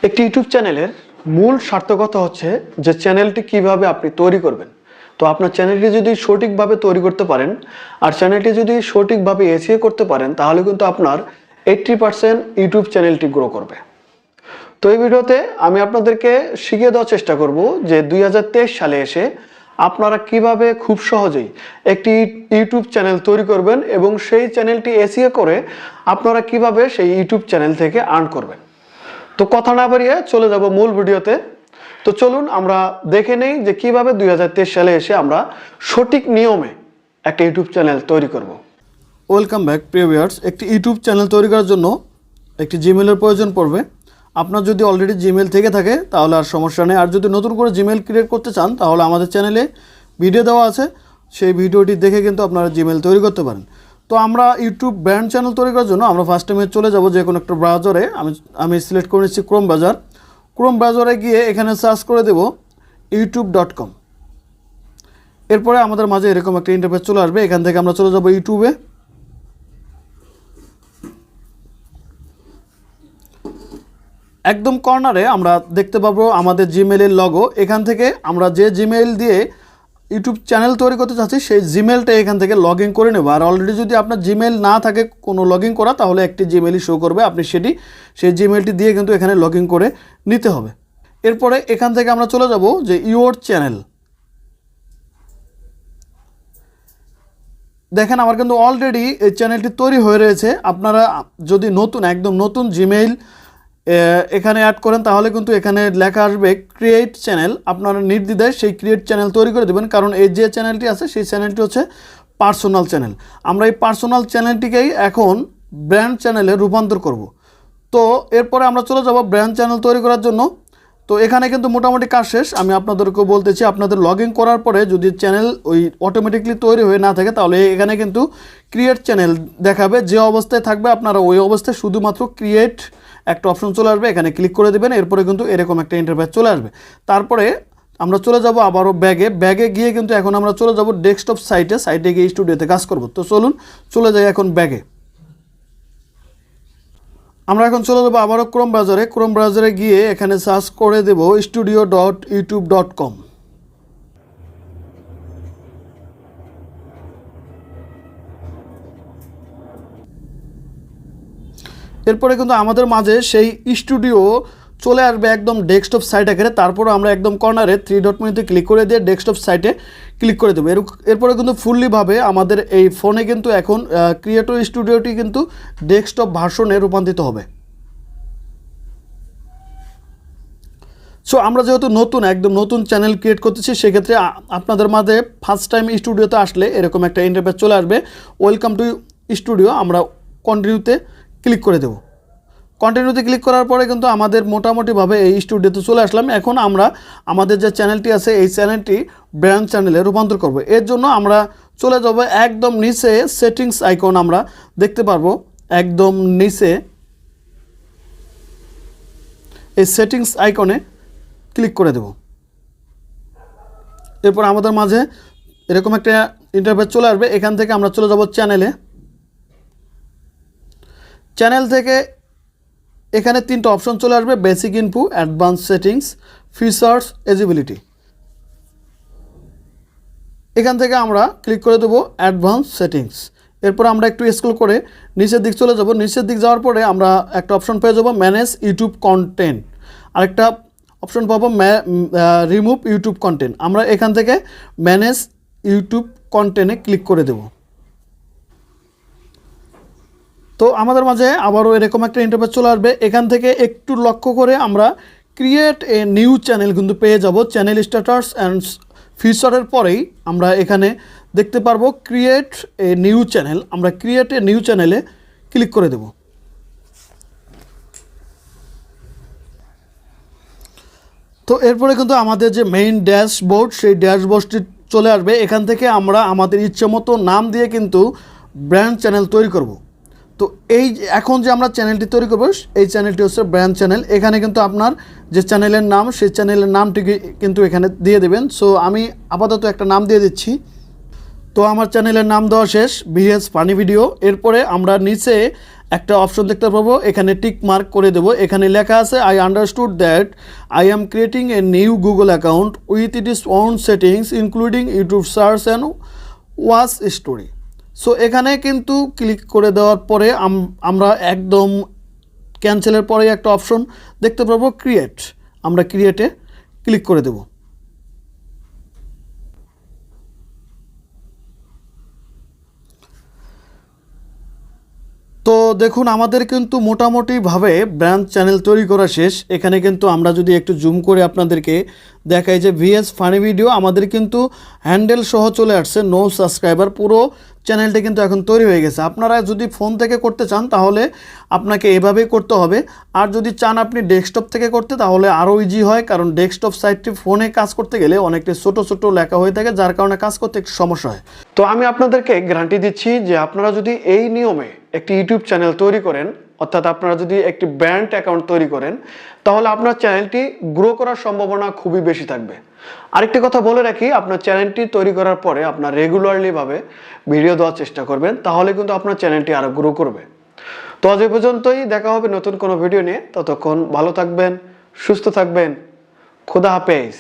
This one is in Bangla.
একটি ইউটিউব চ্যানেলের মূল সার্থকতা হচ্ছে যে চ্যানেলটি কিভাবে আপনি তৈরি করবেন। তো আপনার চ্যানেলটি যদি সঠিকভাবে তৈরি করতে পারেন আর চ্যানেলটি যদি সঠিকভাবে এসইও করতে পারেন তাহলে কিন্তু আপনার 80% ইউটিউব চ্যানেলটি গ্রো করবে। তো এই ভিডিওতে আমি আপনাদেরকে শিখিয়ে দেওয়ার চেষ্টা করব যে 2023 সালে এসে আপনারা কিভাবে খুব সহজেই একটি ইউটিউব চ্যানেল তৈরি করবেন এবং সেই চ্যানেলটি এসইও করে আপনারা কিভাবে সেই ইউটিউব চ্যানেল থেকে আর্ন করবেন। তো কথা না বাড়িয়ে চলে যাব মূল ভিডিওতে। তো চলুন আমরা দেখে নেই যে কিভাবে 2023 সালে এসে আমরা সঠিক নিয়মে একটা ইউটিউব চ্যানেল তৈরি করব। ওয়েলকাম ব্যাক প্রিয় ভিউয়ার্স। একটি ইউটিউব চ্যানেল তৈরি করার জন্য একটি জিমেলের প্রয়োজন পড়বে। আপনার যদি অলরেডি জিমেল থেকে থাকে তাহলে আর সমস্যা নেই, আর যদি নতুন করে জিমেল ক্রিয়েট করতে চান তাহলে আমাদের চ্যানেলে ভিডিও দেওয়া আছে, সেই ভিডিওটি দেখে কিন্তু আপনারা জিমেল তৈরি করতে পারেন। তো আমরা ইউটিউব ব্র্যান্ড চ্যানেল তৈরি করার জন্য আমরা ফার্স্ট টাইমে চলে যাব যে কোনো একটা ব্রাউজারে। আমি সিলেক্ট করে নিচ্ছি ক্রোম ব্রাউজার। ক্রোম ব্রাউজারে গিয়ে এখানে সার্চ করে দেব youtube.com। এরপরে আমাদের মাঝে এরকম একটা ইন্টারফেস চলে আসবে। এখান থেকে আমরা চলে যাব ইউটিউবে। একদম কর্নারে আমরা দেখতে পাবো আমাদের জিমেলের লগো। এখান থেকে আমরা যে জিমেল দিয়ে ইউটিউব চ্যানেল তৈরি করতে চাচ্ছি সেই জিমেলটা এখান থেকে লগ ইন করে নেব। আর অলরেডি যদি আপনার জিমেল না থাকে কোনো লগ ইন করা, তাহলে একটি জিমেলই শো করবে, আপনি সেই জিমেলটি দিয়ে কিন্তু এখানে লগ ইন করে নিতে হবে। এরপরে এখান থেকে আমরা চলে যাব যে ইউর চ্যানেল। দেখেন আমার কিন্তু অলরেডি এই চ্যানেলটি তৈরি হয়ে রয়েছে। আপনারা যদি একদম নতুন জিমেইল এখানে অ্যাড করেন তাহলে কিন্তু এখানে লেখা আসবে ক্রিয়েট চ্যানেল। আপনারা নির্দ্বিধায় সেই ক্রিয়েট চ্যানেল তৈরি করে দেবেন, কারণ এই যে চ্যানেলটি আছে সেই চ্যানেলটি হচ্ছে পার্সোনাল চ্যানেল। আমরা এই পার্সোনাল চ্যানেলটিকেই এখন ব্র্যান্ড চ্যানেলে রূপান্তর করব। তো এরপরে আমরা চলে যাব ব্র্যান্ড চ্যানেল তৈরি করার জন্য। তো এখানে কিন্তু মোটামুটি কাজ শেষ। আমি আপনাদেরকে বলতেছি, আপনাদের লগ ইন করার পরে যদি চ্যানেল ওই অটোমেটিকলি তৈরি হয়ে না থাকে তাহলে এখানে কিন্তু ক্রিয়েট চ্যানেল দেখাবে। যে অবস্থায় থাকবে আপনারা ওই অবস্থায় শুধুমাত্র ক্রিয়েট একটা অপশন চলে আসবে, এখানে ক্লিক করে দেবেন। এরপরে কিন্তু এরকম একটা ইন্টারফেস চলে আসবে। তারপরে আমরা চলে যাব আবারও ব্যাগে গিয়ে কিন্তু এখন আমরা চলে যাব ডেস্কটপ সাইটে গিয়ে স্টুডিওতে কাজ করব। তো চলুন চলে যাই এখন ব্যাগে। আমরা এখন চলে যাবো আবারও ক্রোম ব্রাউজারে গিয়ে এখানে সার্চ করে দেব studio.youtube.com। এরপরে কিন্তু আমাদের মাঝে সেই স্টুডিও চলে আসবে একদম ডেস্কটপ সাইট আকারে। তারপর আমরা একদম কর্নারে 3 ডট মেনুতে ক্লিক করে দিয়ে ডেস্কটপ সাইটে ক্লিক করে দেবো। এরপরে কিন্তু ফুললিভাবে আমাদের এই ফোনে কিন্তু এখন ক্রিয়েটর স্টুডিওটি কিন্তু ডেস্কটপ ভার্সনে রূপান্তরিত হবে। সো আমরা যেহেতু একদম নতুন চ্যানেল ক্রিয়েট করতেছি, সেক্ষেত্রে আপনাদের মাঝে ফার্স্ট টাইম স্টুডিওতে আসলে এরকম একটা ইন্টারফেস চলে আসবে, ওয়েলকাম টু স্টুডিও। আমরা কন্টিনিউতে ক্লিক করে দেব। কন্টিনিউতে ক্লিক করার পরে কিন্তু আমাদের মোটামুটিভাবে এই স্টুডিওতে চলে আসলাম। এখন আমরা আমাদের যে চ্যানেলটি আছে এই চ্যানেলটি ব্র্যান্ড চ্যানেলে রূপান্তর করব। এর জন্য আমরা চলে যাব একদম নিচে সেটিংস আইকন আমরা দেখতে পারবো। একদম নিচে এই সেটিংস আইকনে ক্লিক করে দেব। এরপর আমাদের মাঝে এরকম একটা ইন্টারফেস চলে আসবে। এখান থেকে আমরা চলে যাব চ্যানেল থেকে এখানে 3টা অপশন চলে আসবে, basic info, advance settings, features, eligibility. এখান থেকে আমরা ক্লিক করে দেবো অ্যাডভান্স সেটিংস। এরপর আমরা একটু স্ক্রল করে নিচের দিক চলে যাব। নিচের দিক যাওয়ার পরে আমরা একটা অপশন পেয়ে যাব ম্যানেজ ইউটিউব কন্টেন্ট, আরেকটা অপশন পাবো রিমুভ ইউটিউব কন্টেন্ট। আমরা এখান থেকে ম্যানেজ ইউটিউব কন্টেন্টে ক্লিক করে দেব। তো আমাদের মাঝে আবারও এরকম একটা ইন্টারফেস চলে আসবে। এখান থেকে একটু লক্ষ্য করে আমরা ক্রিয়েট এ নিউ চ্যানেল কিন্তু পেয়ে যাব। চ্যানেল স্ট্যাটাস অ্যান্ড ফিচারের পরেই আমরা এখানে দেখতে পারবো ক্রিয়েট এ নিউ চ্যানেল। আমরা ক্রিয়েট এ নিউ চ্যানেলে ক্লিক করে দেব। তো এরপরে কিন্তু আমাদের যে মেইন ড্যাশবোর্ড সেই ড্যাশবোর্ডটি চলে আসবে। এখান থেকে আমরা আমাদের ইচ্ছে মতো নাম দিয়ে কিন্তু ব্র্যান্ড চ্যানেল তৈরি করব। তো এখন যে আমরা চ্যানেলটি তৈরি করব এই চ্যানেলটি হচ্ছে ব্র্যান্ড চ্যানেল। এখানে কিন্তু আপনার যে চ্যানেলের নাম সেই চ্যানেলের নামটি কিন্তু এখানে দিয়ে দেবেন। সো আমি আপাতত একটা নাম দিয়ে দিচ্ছি। তো আমার চ্যানেলের নাম দেওয়া শেষ, ভিএস ফানি ভিডিও। এরপরে আমরা নিচে একটা অপশন দেখতে পাবো, এখানে টিক মার্ক করে দেবো। এখানে লেখা আছে I understood that I am creating a new Google account with it is own settings including YouTube search and watch story. So এখানে কিন্তু ক্লিক করে দেওয়ার পরে আমরা একদম ক্যান্সেলের পরে একটা অপশন দেখতে পাবো ক্রিয়েট, আমরা ক্রিয়েটে ক্লিক করে দেব। তো দেখুন আমাদের কিন্তু মোটামুটিভাবে ব্র্যান্ড চ্যানেল তৈরি করা শেষ। এখানে কিন্তু আমরা যদি একটু জুম করে আপনাদেরকে দেখাই যে ভিএস ফানি ভিডিও আমাদের কিন্তু হ্যান্ডেল সহ চলে আসছে, নো সাবস্ক্রাইবার, পুরো চ্যানেলটা কিন্তু এখন তৈরি হয়ে গেছে। আপনারা যদি ফোন থেকে করতে চান তাহলে আপনাকে এভাবেই করতে হবে, আর যদি চান আপনি ডেস্কটপ থেকে করতে তাহলে আরও ইজি হয়, কারণ ডেস্কটপ সাইটটি ফোনে কাজ করতে গেলে অনেকটা ছোটো ছোটো লেখা হয়ে থাকে, যার কারণে কাজ করতে একটু সমস্যা হয়। তো আমি আপনাদেরকে গ্যারান্টি দিচ্ছি যে আপনারা যদি এই নিয়মে একটি ইউটিউব চ্যানেল তৈরি করেন, অর্থাৎ আপনারা যদি একটি ব্র্যান্ড অ্যাকাউন্ট তৈরি করেন, তাহলে আপনার চ্যানেলটি গ্রো করার সম্ভাবনা খুবই বেশি থাকবে। আরেকটি কথা বলে রাখি, আপনার চ্যানেলটি তৈরি করার পরে আপনার রেগুলারলিভাবে ভিডিও দেওয়ার চেষ্টা করবেন, তাহলে কিন্তু আপনার চ্যানেলটি আরও গ্রো করবে। তো আজ এই পর্যন্তই, দেখা হবে নতুন কোনো ভিডিও নিয়ে। ততক্ষণ ভালো থাকবেন, সুস্থ থাকবেন, খোদা হাফেজ।